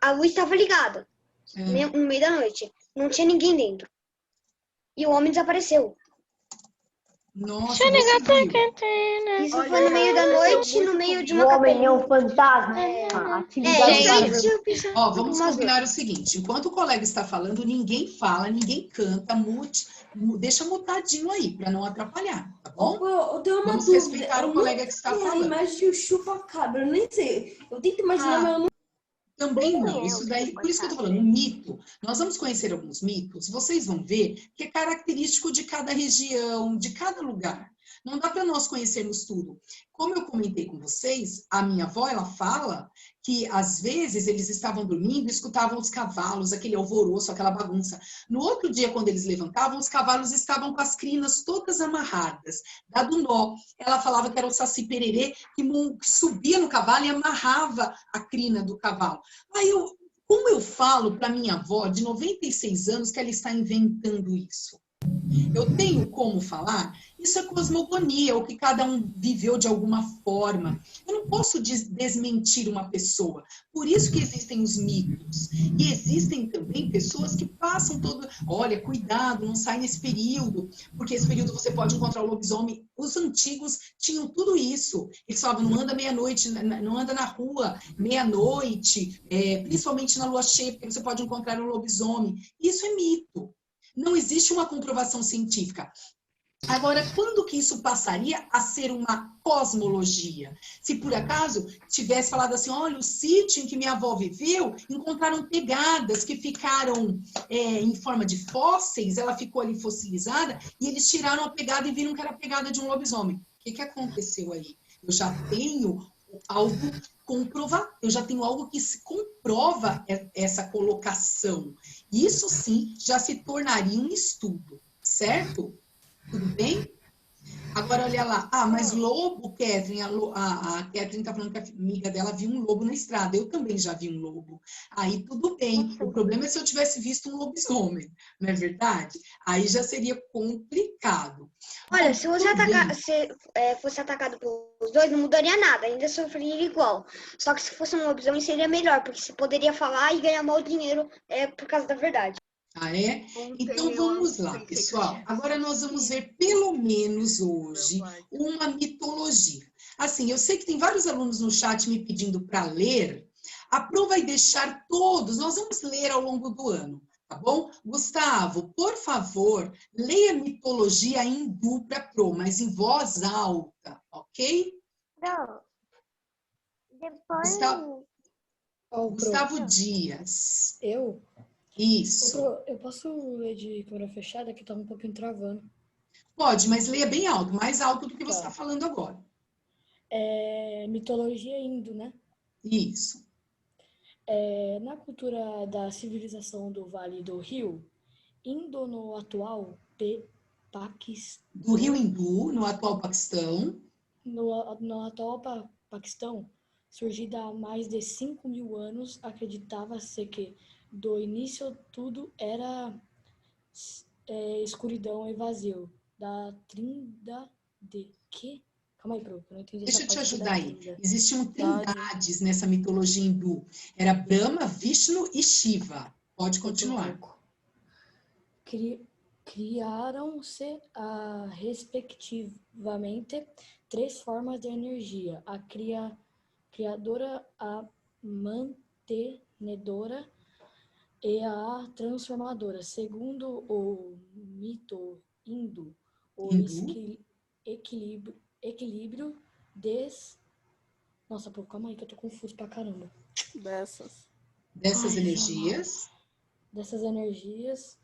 a luz estava ligada, no meio da noite. Não tinha ninguém dentro. E o homem desapareceu. Nossa, isso foi no meio da noite, no meio de uma capelinha. O homem é um fantasma. Vamos combinar o seguinte. Enquanto o colega está falando, ninguém fala, ninguém canta, deixa mutadinho aí, para não atrapalhar, tá bom? Eu tenho uma Vamos dúvida. respeitar o colega que está falando. A imagem de chupacabra, eu nem sei. Eu tento imaginar, mas eu não... Também não, isso daí, por isso que eu tô falando, mito. Nós vamos conhecer alguns mitos, vocês vão ver que é característico de cada região, de cada lugar. Não dá para nós conhecermos tudo. Como eu comentei com vocês, a minha avó, ela fala que às vezes eles estavam dormindo e escutavam os cavalos, aquele alvoroço, aquela bagunça. No outro dia, quando eles levantavam, os cavalos estavam com as crinas todas amarradas, dado nó. Ela falava que era o Saci Pererê que subia no cavalo e amarrava a crina do cavalo. Aí como eu falo para minha avó, de 96 anos, que ela está inventando isso? Eu tenho como falar? Isso é cosmogonia, o que cada um viveu de alguma forma. Eu não posso desmentir uma pessoa. Por isso que existem os mitos. E existem também pessoas que passam todo... Olha, cuidado, não sai nesse período, porque esse período você pode encontrar o lobisomem. Os antigos tinham tudo isso. Eles falavam, não anda meia-noite, não anda na rua, meia-noite, principalmente na lua cheia, porque você pode encontrar um lobisomem. Isso é mito. Não existe uma comprovação científica. Agora, quando que isso passaria a ser uma cosmologia? Se por acaso tivesse falado assim, olha, o sítio em que minha avó viveu, encontraram pegadas que ficaram em forma de fósseis, ela ficou ali fossilizada, e eles tiraram a pegada e viram que era a pegada de um lobisomem. O que aconteceu aí? Eu já tenho algo comprovar, eu já tenho algo que se comprova essa colocação. Isso sim já se tornaria um estudo, certo? Tudo bem? Agora, olha lá. Ah, mas lobo, Catherine, a Catherine está falando que a amiga dela viu um lobo na estrada. Eu também já vi um lobo. Aí tudo bem. O problema é se eu tivesse visto um lobisomem, não é verdade? Aí já seria complicado. Olha, se você fosse atacado pelos dois, não mudaria nada, ainda sofreria igual. Só que se fosse um lobisomem seria melhor, porque você poderia falar e ganhar mal dinheiro por causa da verdade. Ah, é? Então vamos lá, pessoal. Agora nós vamos ver, pelo menos hoje, uma mitologia. Assim, eu sei que tem vários alunos no chat me pedindo para ler. A Pro vai deixar todos, nós vamos ler ao longo do ano, tá bom? Gustavo, por favor, leia mitologia hindu para Pro, mas em voz alta, ok? Não. Depois... Gustavo Dias. Eu? Isso. Eu posso ler de câmera fechada, que tá um pouquinho travando. Pode, mas leia bem alto, mais alto do que você está falando agora. Mitologia hindu, né? Isso. Na cultura da civilização do Vale do Rio, Indo no atual Paquistão. Do Rio Hindu, no atual Paquistão. No atual Paquistão, surgida há mais de 5.000 anos, acreditava-se que do início tudo era escuridão e vazio. Da Trindade. Que? Calma aí, Pro, eu não entendi. Deixa eu te ajudar aí. Existiam trindades nessa mitologia hindu. Era Brahma, Vishnu e Shiva. Pode continuar. Criaram-se, respectivamente, 3 formas de energia. A criadora, a mantenedora e a transformadora. Segundo o mito hindu, o equilíbrio Nossa, pô, calma aí que eu tô confuso pra caramba. Dessas energias. Dessas energias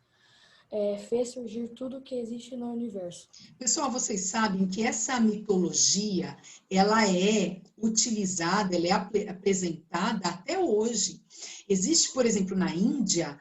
fez surgir tudo que existe no universo. Pessoal, vocês sabem que essa mitologia, ela é utilizada, ela é apresentada até hoje. Existe, por exemplo, na Índia,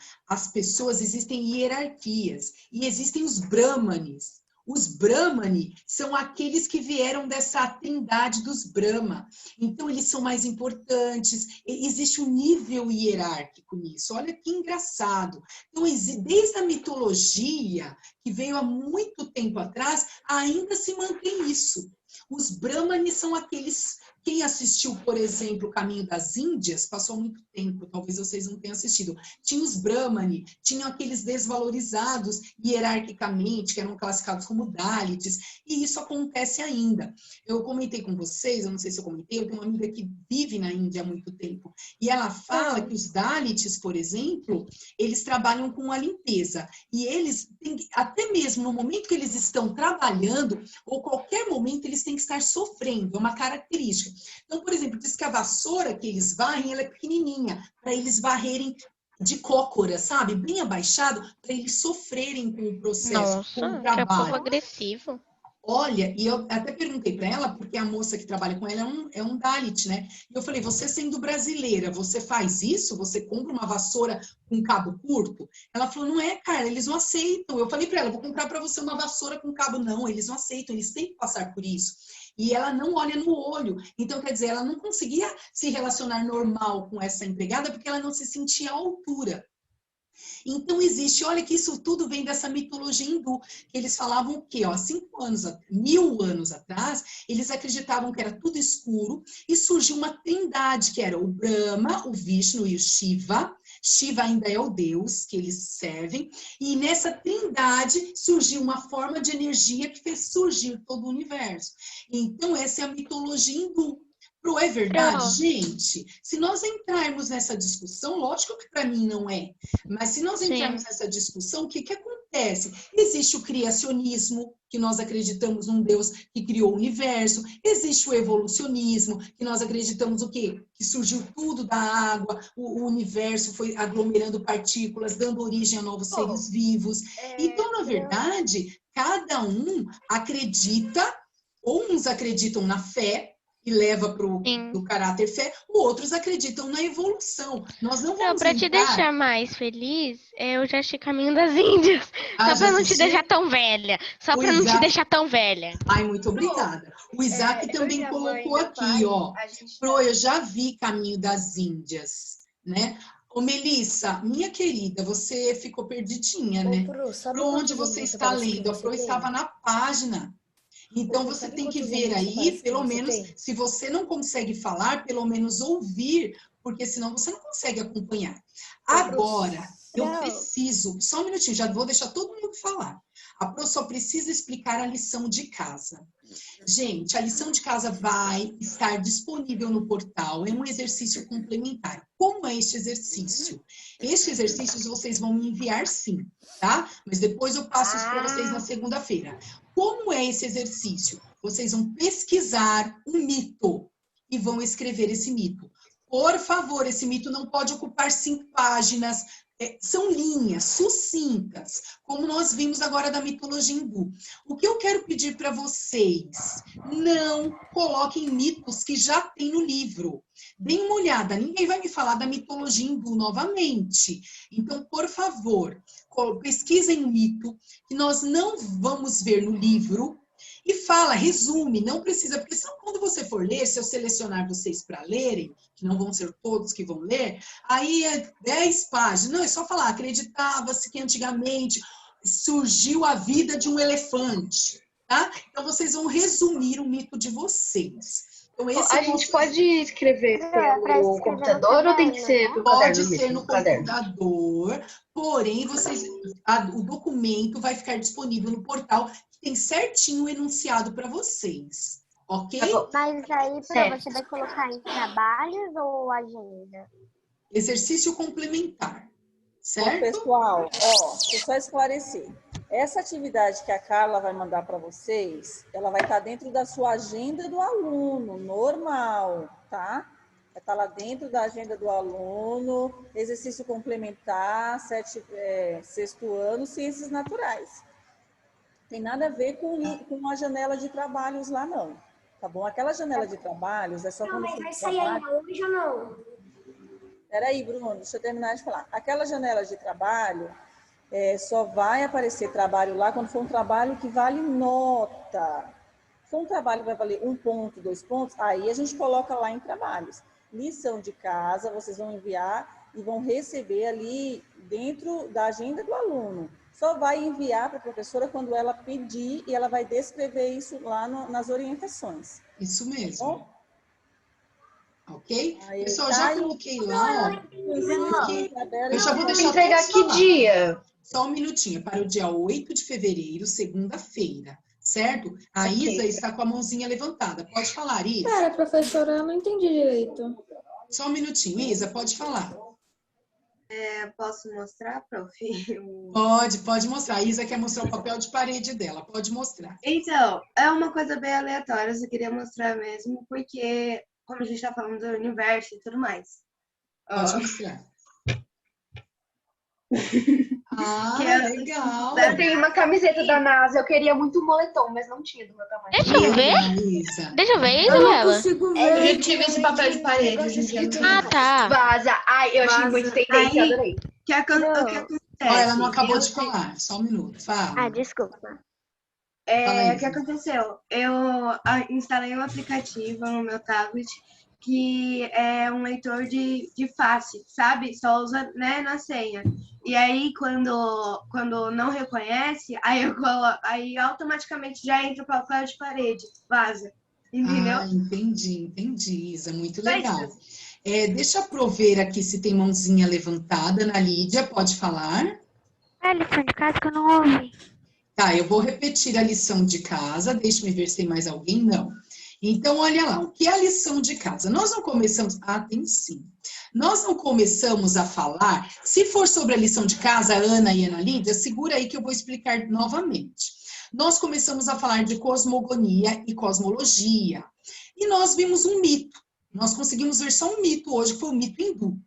existem hierarquias e existem os brahmanes. Os brahmani são aqueles que vieram dessa trindade dos Brahma. Então, eles são mais importantes. Existe um nível hierárquico nisso. Olha que engraçado. Então, desde a mitologia, que veio há muito tempo atrás, ainda se mantém isso. Os brahmanes são aqueles... Quem assistiu, por exemplo, O Caminho das Índias, passou muito tempo, talvez vocês não tenham assistido. Tinha os brahmani, tinham aqueles desvalorizados hierarquicamente, que eram classificados como Dalits, e isso acontece ainda. Eu comentei com vocês, eu não sei se eu comentei, eu tenho uma amiga que vive na Índia há muito tempo, e ela fala que os Dalits, por exemplo, eles trabalham com a limpeza, e eles têm, até mesmo no momento que eles estão trabalhando, ou qualquer momento, eles têm que estar sofrendo, é uma característica. Então, por exemplo, diz que a vassoura que eles varrem, ela é pequenininha, para eles varrerem de cócora, sabe? Bem abaixado, para eles sofrerem com o processo, com o trabalho. Que é um pouco agressivo. Olha, e eu até perguntei para ela, porque a moça que trabalha com ela é um Dalit, né? E eu falei, você sendo brasileira, você faz isso? Você compra uma vassoura com cabo curto? Ela falou, não é, cara, eles não aceitam. Eu falei para ela, vou comprar para você uma vassoura com cabo. Não, eles não aceitam, eles têm que passar por isso. E ela não olha no olho. Então, quer dizer, ela não conseguia se relacionar normal com essa empregada porque ela não se sentia à altura. Então existe, olha que isso tudo vem dessa mitologia hindu, que eles falavam que, ó, 1000 anos atrás, eles acreditavam que era tudo escuro e surgiu uma trindade, que era o Brahma, o Vishnu e o Shiva. Shiva ainda é o Deus que eles servem, e nessa trindade surgiu uma forma de energia que fez surgir todo o universo. Então essa é a mitologia hindu. É verdade, gente? Se nós entrarmos nessa discussão, lógico que para mim não é, mas se nós entrarmos nessa discussão, o que acontece? Existe o criacionismo, que nós acreditamos num Deus que criou o universo, existe o evolucionismo, que nós acreditamos o quê? Que surgiu tudo da água, o universo foi aglomerando partículas, dando origem a novos seres vivos. Então, na verdade, cada um acredita, ou uns acreditam na fé, e leva para o caráter fé, outros acreditam na evolução. Nós não vamos para te deixar mais feliz, eu já achei Caminho das Índias. Só para não te deixar tão velha. Só para não te deixar tão velha. Ai, muito obrigada. O Isaac também colocou aqui, ó. Eu já vi Caminho das Índias, né? Ô, Melissa, minha querida, você ficou perdidinha, né? Pro, onde você está lendo? A Pro estava na página. Então, você tem que ver aí, pelo menos, se você não consegue falar, pelo menos ouvir, porque senão você não consegue acompanhar. Agora, eu preciso, só um minutinho, já vou deixar todo mundo falar. A Pro só precisa explicar a lição de casa. Gente, a lição de casa vai estar disponível no portal, é um exercício complementar. Como é este exercício? Este exercício vocês vão me enviar sim, tá? Mas depois eu passo isso para vocês na segunda-feira. Como é esse exercício? Vocês vão pesquisar um mito e vão escrever esse mito. Por favor, esse mito não pode ocupar 5 páginas, são linhas sucintas, como nós vimos agora da mitologia hindu. O que eu quero pedir para vocês, não coloquem mitos que já tem no livro. Deem uma olhada, ninguém vai me falar da mitologia hindu novamente. Então, por favor, pesquisem um mito que nós não vamos ver no livro e fala, resume, não precisa, porque senão quando você for ler, se eu selecionar vocês para lerem, que não vão ser todos que vão ler, aí é 10 páginas, não, é só falar, acreditava-se que antigamente surgiu a vida de um elefante, tá? Então vocês vão resumir o mito de vocês. Então, a gente pode escrever pelo computador ou tem que ser pelo caderno? Pode ser no computador, porém o documento vai ficar disponível no portal, que tem certinho o enunciado para vocês, ok? Mas aí você vai colocar em trabalhos ou agenda? Exercício complementar, certo? Pessoal, ó, deixa eu só esclarecer. Essa atividade que a Carla vai mandar para vocês, ela vai estar dentro da sua agenda do aluno, normal, tá? Vai estar lá dentro da agenda do aluno, exercício complementar, 6º ano, ciências naturais. Tem nada a ver com a janela de trabalhos lá, não. Tá bom? Aquela janela de trabalhos é só quando Mas você vai sair ainda hoje ou não? Peraí, Bruno, deixa eu terminar de falar. Aquela janela de trabalho... só vai aparecer trabalho lá quando for um trabalho que vale nota. Se for um trabalho que vai valer 1 ponto, 2 pontos, aí a gente coloca lá em trabalhos. Lição de casa, vocês vão enviar e vão receber ali dentro da agenda do aluno. Só vai enviar para a professora quando ela pedir e ela vai descrever isso lá nas orientações. Isso mesmo. Tá bom? Ok? Aí, Pessoal, tá já aí. coloquei lá, ó. Eu já vou deixar entregar todos que falar. dia? Só um minutinho, para o dia 8 de fevereiro, segunda-feira, certo? A Isa está com a mãozinha levantada. Pode falar, Isa. Pera, professora, eu não entendi direito. Só um minutinho, Isa, pode falar. Posso mostrar, prof? Pode mostrar. A Isa quer mostrar o papel de parede dela. Pode mostrar. Então, é uma coisa bem aleatória, eu só queria mostrar mesmo, porque, como a gente está falando do universo e tudo mais. Pode mostrar. Legal. Eu tenho uma camiseta da NASA, eu queria muito um moletom, mas não tinha do meu tamanho. Deixa eu ver. Deixa eu ver, Isabela. Eu tive esse papel de parede. Tá. Vaza. Ai, eu achei muito tendência, adorei. O que acontece? Ela não acabou de falar. Só um minuto. Fala. Desculpa. O que aconteceu? Eu instalei um aplicativo no meu tablet que é um leitor de face, sabe? Só usa, né, na senha. E aí, quando não reconhece, aí automaticamente já entra o papel de parede, vaza. Entendeu? Ah, entendi, Isa, muito legal. Deixa eu prover aqui se tem mãozinha levantada na Lídia, pode falar? É a lição de casa que eu não ouvi. Tá, eu vou repetir a lição de casa, deixa-me ver se tem mais alguém, não. Então, olha lá, o que é a lição de casa? Nós não começamos... tem sim. Nós não começamos a falar... Se for sobre a lição de casa, Ana e Ana Lídia, segura aí que eu vou explicar novamente. Nós começamos a falar de cosmogonia e cosmologia. E nós vimos um mito. Nós conseguimos ver só um mito hoje, que foi o mito hindu.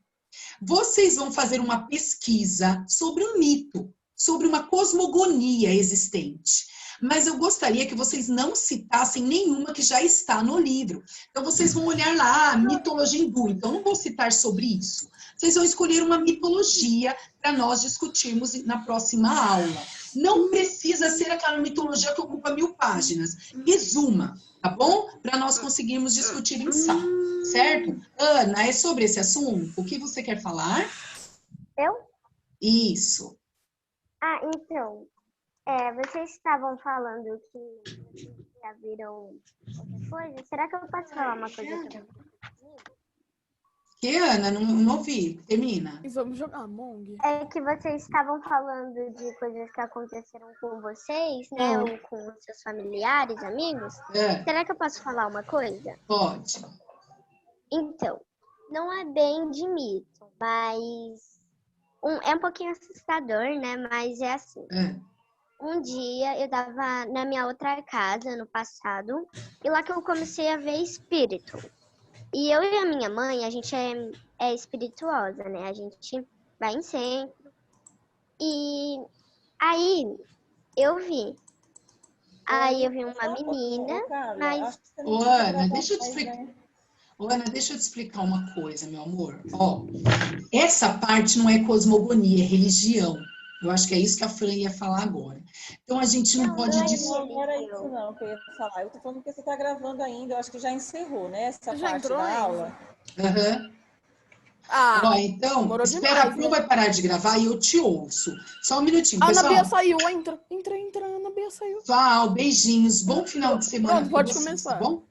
Vocês vão fazer uma pesquisa sobre um mito, sobre uma cosmogonia existente. Mas eu gostaria que vocês não citassem nenhuma que já está no livro. Então, vocês vão olhar lá, mitologia hindu. Então, não vou citar sobre isso. Vocês vão escolher uma mitologia para nós discutirmos na próxima aula. Não precisa ser aquela mitologia que ocupa 1000 páginas. Resuma, tá bom? Para nós conseguirmos discutir em sala, certo? Ana, é sobre esse assunto? O que você quer falar? Eu? Isso. Então, vocês estavam falando que já viram outra coisa. Será que eu posso falar uma coisa também? Que, Ana? Não ouvi. Termina. E vamos jogar Among. É que vocês estavam falando de coisas que aconteceram com vocês, né? Ou com os seus familiares, amigos. Será que eu posso falar uma coisa? Pode. Então, não é bem de mito, mas é um pouquinho assustador, né? Mas é assim. Um dia eu tava na minha outra casa, no passado, e lá que eu comecei a ver espírito. E eu e a minha mãe, a gente é espirituosa, né? A gente vai em centro. E aí eu vi. Aí eu vi uma menina, mas... Ana, deixa eu te explicar. Ana, deixa eu te explicar uma coisa, meu amor. Ó, essa parte não é cosmogonia, é religião. Eu acho que é isso que a Fran ia falar agora. Então, a gente não pode... Não era isso não que eu ia falar. Eu tô falando que você está gravando ainda. Eu acho que já encerrou, né? Essa parte da aula. Ó, então, espera, demais, não vai parar de gravar e eu te ouço. Só um minutinho, a pessoal. Ana Bia saiu, entra, Ana Bia saiu. Tchau, beijinhos, bom final de semana. Pronto, pode começar. Tá bom?